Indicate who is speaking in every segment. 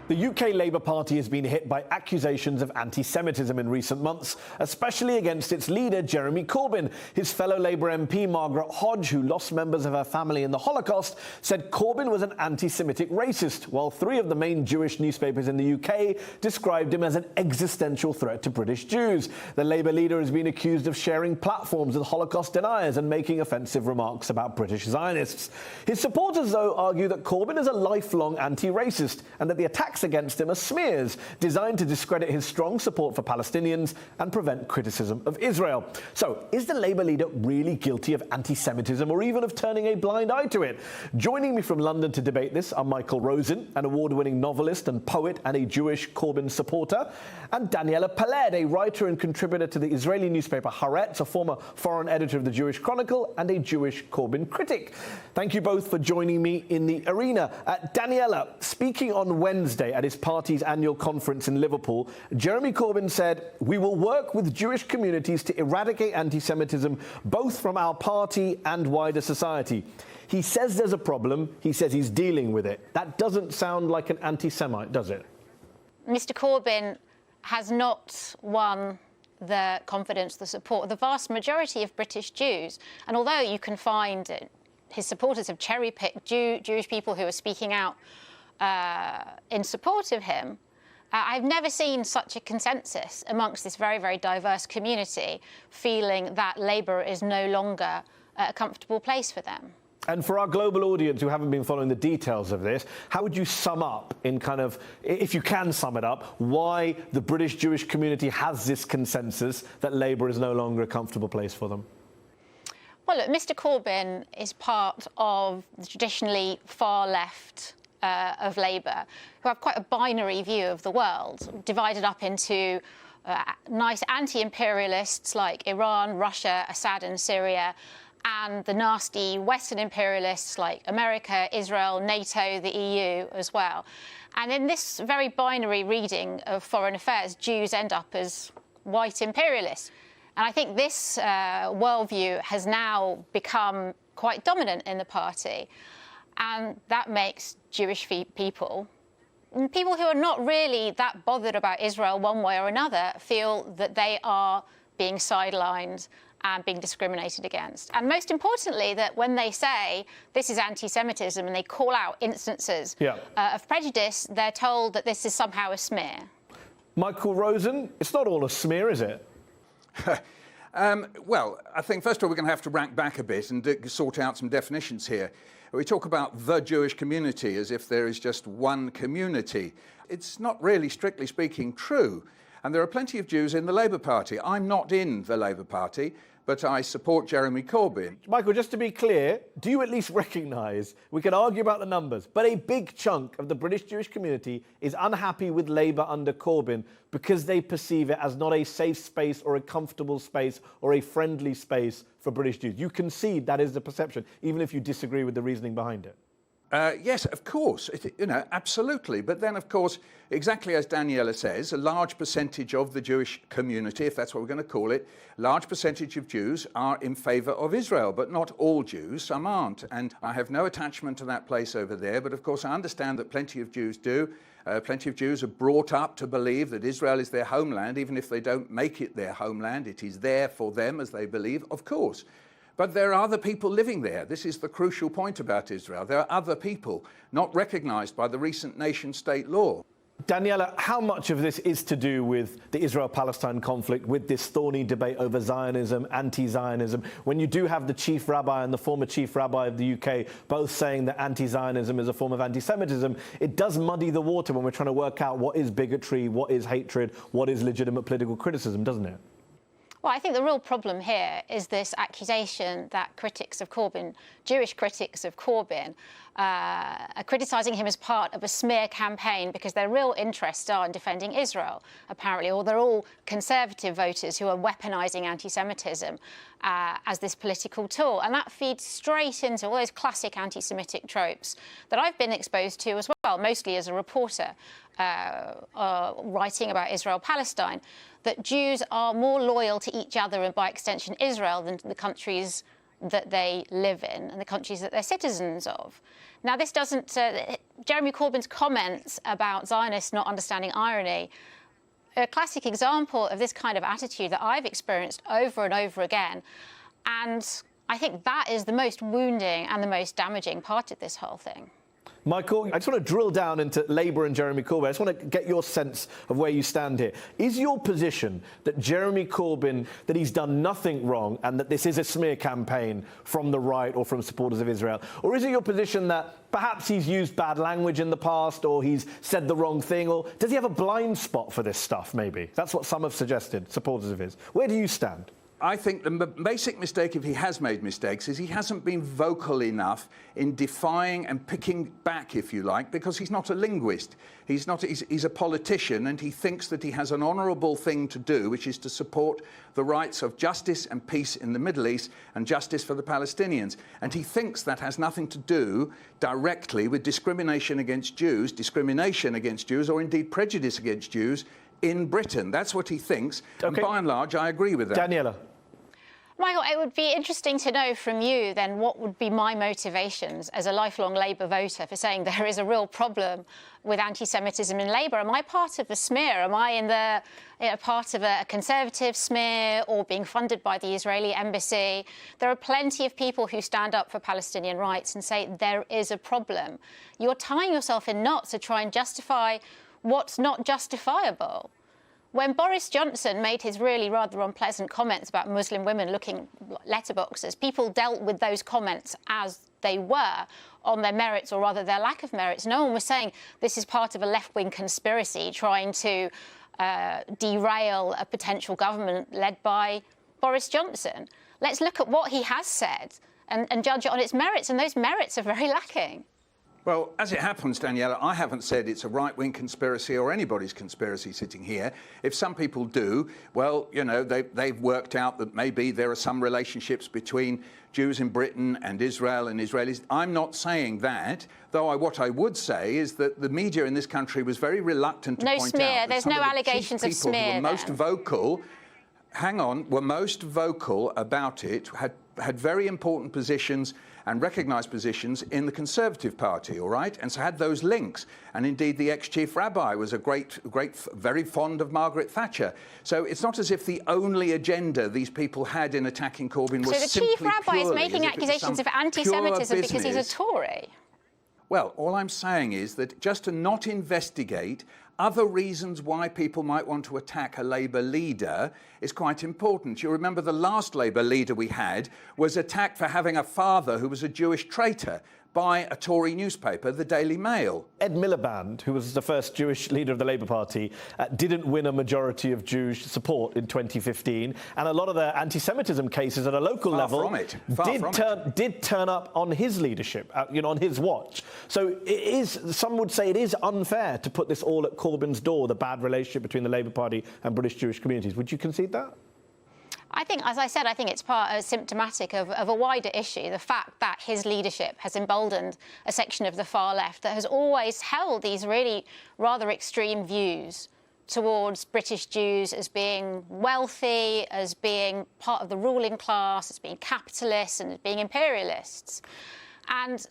Speaker 1: The UK Labour Party has been hit by accusations of anti-Semitism in recent months, especially against its leader, Jeremy Corbyn. His fellow Labour MP, Margaret Hodge, who lost members of her family in the Holocaust, said Corbyn was an anti-Semitic racist, while three of the main Jewish newspapers in the UK described him as an existential threat to British Jews. The Labour leader has been accused of sharing platforms with Holocaust deniers and making offensive remarks about British Zionists. His supporters, though, argue that Corbyn is a lifelong anti-racist and that the attacks against him are smears designed to discredit his strong support for Palestinians and prevent criticism of Israel. So, is the Labour leader really guilty of anti-Semitism or even of turning a blind eye to it? Joining me from London to debate this are Michael Rosen, an award-winning novelist and poet and a Jewish Corbyn supporter, and Daniella Peled, a writer and contributor to the Israeli newspaper Haaretz, a former foreign editor of the Jewish Chronicle and a Jewish Corbyn critic. Thank you both for joining me in the arena. Daniella, speaking on Wednesday at his party's annual conference in Liverpool, Jeremy Corbyn said, "We will work with Jewish communities to eradicate anti-Semitism, both from our party and wider society." He says there's a problem. He says he's dealing with it. That doesn't sound like an anti-Semite, does it?
Speaker 2: Mr. Corbyn has not won the confidence, the support of the vast majority of British Jews. And although you can find his supporters have cherry-picked Jewish people who are speaking out in support of him, I've never seen such a consensus amongst this very, very diverse community feeling that Labour is no longer a comfortable place for them.
Speaker 1: And for our global audience who haven't been following the details of this, how would you sum up, in kind of, if you can sum it up, why the British Jewish community has this consensus that Labour is no longer a comfortable place for them?
Speaker 2: Well, look, Mr. Corbyn is part of the traditionally far left of Labour, who have quite a binary view of the world, divided up into nice anti-imperialists like Iran, Russia, Assad and Syria, and the nasty Western imperialists like America, Israel, NATO, the EU as well. And in this very binary reading of foreign affairs, Jews end up as white imperialists. And I think this worldview has now become quite dominant in the party. And that makes Jewish people who are not really that bothered about Israel one way or another, feel that they are being sidelined and being discriminated against. And most importantly, that when they say this is anti-Semitism and they call out instances of prejudice, they're told that this is somehow a smear.
Speaker 1: Michael Rosen, it's not all a smear, is it?
Speaker 3: Well, I think, first of all, we're going to have to rank back a bit and sort out some definitions here. We talk about the Jewish community as if there is just one community. It's not really, strictly speaking, true. And there are plenty of Jews in the Labour Party. I'm not in the Labour Party, but I support Jeremy Corbyn.
Speaker 1: Michael, just to be clear, do you at least recognise, we can argue about the numbers, but a big chunk of the British Jewish community is unhappy with Labour under Corbyn because they perceive it as not a safe space or a comfortable space or a friendly space for British Jews? You concede that is the perception, even if you disagree with the reasoning behind it.
Speaker 3: Yes, of course, absolutely. But then, of course, exactly as Daniella says, a large percentage of the Jewish community, if that's what we're going to call it, large percentage of Jews are in favour of Israel, but not all Jews, some aren't. And I have no attachment to that place over there, but of course I understand that plenty of Jews do. Plenty of Jews are brought up to believe that Israel is their homeland, even if they don't make it their homeland. It is there for them, as they believe, of course. But there are other people living there. This is the crucial point about Israel. There are other people not recognised by the recent nation-state law.
Speaker 1: Daniella, how much of this is to do with the Israel-Palestine conflict, with this thorny debate over Zionism, anti-Zionism, when you do have the chief rabbi and the former chief rabbi of the UK both saying that anti-Zionism is a form of anti-Semitism? It does muddy the water when we're trying to work out what is bigotry, what is hatred, what is legitimate political criticism, doesn't it?
Speaker 2: Well, I think the real problem here is this accusation that critics of Corbyn, Jewish critics of Corbyn, are criticising him as part of a smear campaign because their real interests are in defending Israel, apparently, or they're all conservative voters who are weaponising anti-Semitism as this political tool. And that feeds straight into all those classic anti-Semitic tropes that I've been exposed to as well, mostly as a reporter writing about Israel-Palestine, that Jews are more loyal to each other and, by extension, Israel than the countries that they live in and the countries that they're citizens of. Now, this doesn't... Jeremy Corbyn's comments about Zionists not understanding irony are a classic example of this kind of attitude that I've experienced over and over again. And I think that is the most wounding and the most damaging part of this whole thing.
Speaker 1: Michael, I just want to drill down into Labour and Jeremy Corbyn. I just want to get your sense of where you stand here. Is your position that Jeremy Corbyn, that he's done nothing wrong and that this is a smear campaign from the right or from supporters of Israel? Or is it your position that perhaps he's used bad language in the past or he's said the wrong thing? Or does he have a blind spot for this stuff, maybe? That's what some have suggested, supporters of his. Where do you stand?
Speaker 3: I think the basic mistake, if he has made mistakes, is he hasn't been vocal enough in defying and picking back, if you like, because he's not a linguist. He's a politician, and he thinks that he has an honourable thing to do, which is to support the rights of justice and peace in the Middle East and justice for the Palestinians. And he thinks that has nothing to do directly with discrimination against Jews, or indeed prejudice against Jews in Britain. That's what he thinks. Okay. And by and large, I agree with that.
Speaker 1: Daniella.
Speaker 2: Michael, it would be interesting to know from you then what would be my motivations as a lifelong Labour voter for saying there is a real problem with anti-Semitism in Labour. Am I part of the smear? Am I in the part of a Conservative smear or being funded by the Israeli embassy? There are plenty of people who stand up for Palestinian rights and say there is a problem. You're tying yourself in knots to try and justify what's not justifiable. When Boris Johnson made his really rather unpleasant comments about Muslim women looking letterboxes, people dealt with those comments as they were on their merits, or rather their lack of merits. No one was saying this is part of a left-wing conspiracy trying to derail a potential government led by Boris Johnson. Let's look at what he has said and judge it on its merits, and those merits are very lacking.
Speaker 3: Well, as it happens, Daniella, I haven't said it's a right-wing conspiracy or anybody's conspiracy sitting here. If some people do, well, you know, they've worked out that maybe there are some relationships between Jews in Britain and Israel and Israelis. I'm not saying that, though what I would say is that the media in this country was very reluctant to point out that
Speaker 2: there's no allegations of smear.
Speaker 3: Were most vocal, were most vocal about it, had very important positions and recognised positions in the Conservative Party, all right? And so had those links. And indeed, the ex-chief rabbi was a very fond of Margaret Thatcher. So it's not as if the only agenda these people had in attacking Corbyn was simply
Speaker 2: So the chief rabbi is making accusations of anti-Semitism because he's a Tory?
Speaker 3: Well, all I'm saying is that just to not investigate other reasons why people might want to attack a Labour leader is quite important. You remember the last Labour leader we had was attacked for having a father who was a Jewish traitor by a Tory newspaper, the Daily Mail.
Speaker 1: Ed Miliband, who was the first Jewish leader of the Labour Party, didn't win a majority of Jewish support in 2015, and a lot of the anti-Semitism cases at a local level did turn up on his leadership, on his watch. So some would say it is unfair to put this all at Corbyn's door, the bad relationship between the Labour Party and British Jewish communities. Would you concede that?
Speaker 2: I think, as I said, I think it's symptomatic of a wider issue, the fact that his leadership has emboldened a section of the far left that has always held these really rather extreme views towards British Jews as being wealthy, as being part of the ruling class, as being capitalists and as being imperialists. And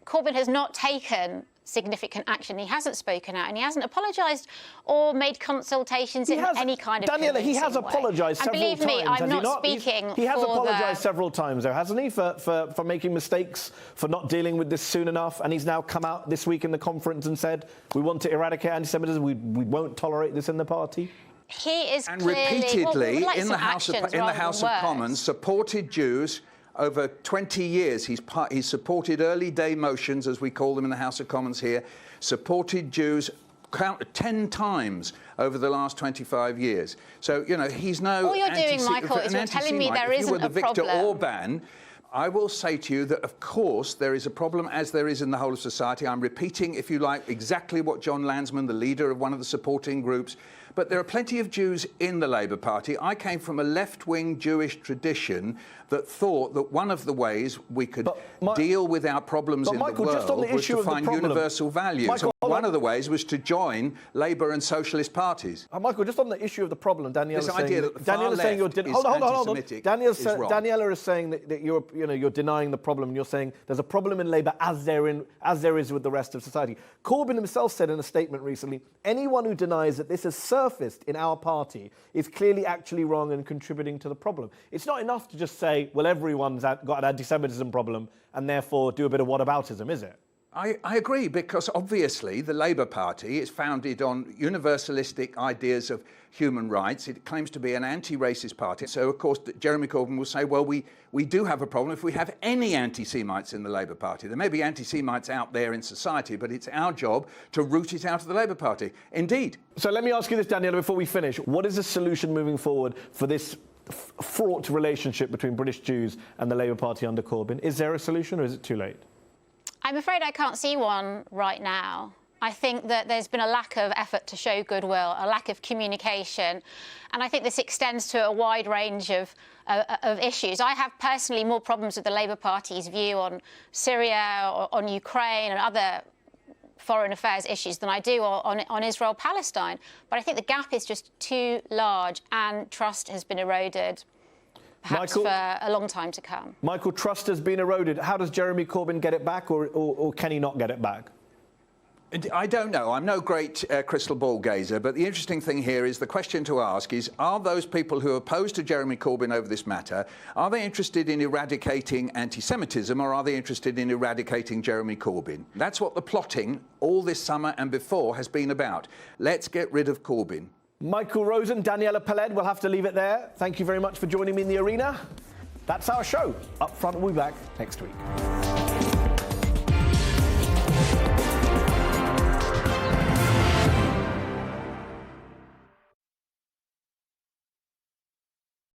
Speaker 2: Corbyn has not taken significant action. He hasn't spoken out and he hasn't apologised or made consultations in any kind of
Speaker 1: Daniella, he has apologised several times.
Speaker 2: And believe me, I'm not speaking
Speaker 1: He has apologised several times, though, hasn't he, for making mistakes, for not dealing with this soon enough, and he's now come out this week in the conference and said, we want to eradicate anti-Semitism, we won't tolerate this in the party?
Speaker 2: He is
Speaker 3: and
Speaker 2: clearly...
Speaker 3: repeatedly, in the House of Commons, supported Jews. Over 20 years, he's supported early day motions, as we call them in the House of Commons here, supported Jews 10 times over the last 25 years. So, you know, he's no...
Speaker 2: All you're doing, Michael, is you're telling me there isn't a problem.
Speaker 3: If you were the Viktor Orban, I will say to you that, of course, there is a problem, as there is in the whole of society. I'm repeating, if you like, exactly what John Landsman, the leader of one of the supporting groups, But there are plenty of Jews in the Labour Party. I came from a left-wing Jewish tradition that thought that one of the ways we could deal with our problems in
Speaker 1: Michael,
Speaker 3: the
Speaker 1: just on
Speaker 3: world
Speaker 1: the
Speaker 3: was
Speaker 1: issue
Speaker 3: to
Speaker 1: of the
Speaker 3: find
Speaker 1: problem.
Speaker 3: universal values.
Speaker 1: Michael,
Speaker 3: And one of the ways was to join Labour and socialist parties.
Speaker 1: Michael, just on the issue of the problem, Daniella
Speaker 3: This idea that the far
Speaker 1: Daniela's saying you're
Speaker 3: left is
Speaker 1: hold on.
Speaker 3: anti-Semitic is wrong.
Speaker 1: Daniella is saying that you're denying the problem, and you're saying there's a problem in Labour as there is with the rest of society. Corbyn himself said in a statement recently, anyone who denies that this has surfaced in our party is clearly actually wrong and contributing to the problem. It's not enough to just say, well, everyone's got an anti-Semitism problem and therefore do a bit of whataboutism, is it?
Speaker 3: I agree, because obviously the Labour Party is founded on universalistic ideas of human rights. It claims to be an anti-racist party. So, of course, Jeremy Corbyn will say, well, we do have a problem if we have any anti-Semites in the Labour Party. There may be anti-Semites out there in society, but it's our job to root it out of the Labour Party. Indeed.
Speaker 1: So let me ask you this, Daniella, before we finish. What is the solution moving forward for this fraught relationship between British Jews and the Labour Party under Corbyn? Is there a solution, or is it too late?
Speaker 2: I'm afraid I can't see one right now. I think that there's been a lack of effort to show goodwill, a lack of communication, and I think this extends to a wide range of issues. I have personally more problems with the Labour Party's view on Syria, or on Ukraine and other foreign affairs issues than I do on Israel-Palestine. But I think the gap is just too large, and trust has been eroded, perhaps for a long time to come.
Speaker 1: Michael, trust has been eroded. How does Jeremy Corbyn get it back, or can he not get it back?
Speaker 3: I don't know. I'm no great crystal ball gazer, but the interesting thing here is the question to ask is, are those people who are opposed to Jeremy Corbyn over this matter, are they interested in eradicating anti-Semitism, or are they interested in eradicating Jeremy Corbyn? That's what the plotting all this summer and before has been about. Let's get rid of Corbyn.
Speaker 1: Michael Rosen, Daniella Peled, we'll have to leave it there. Thank you very much for joining me in the arena. That's our show. Up Front will be back next week.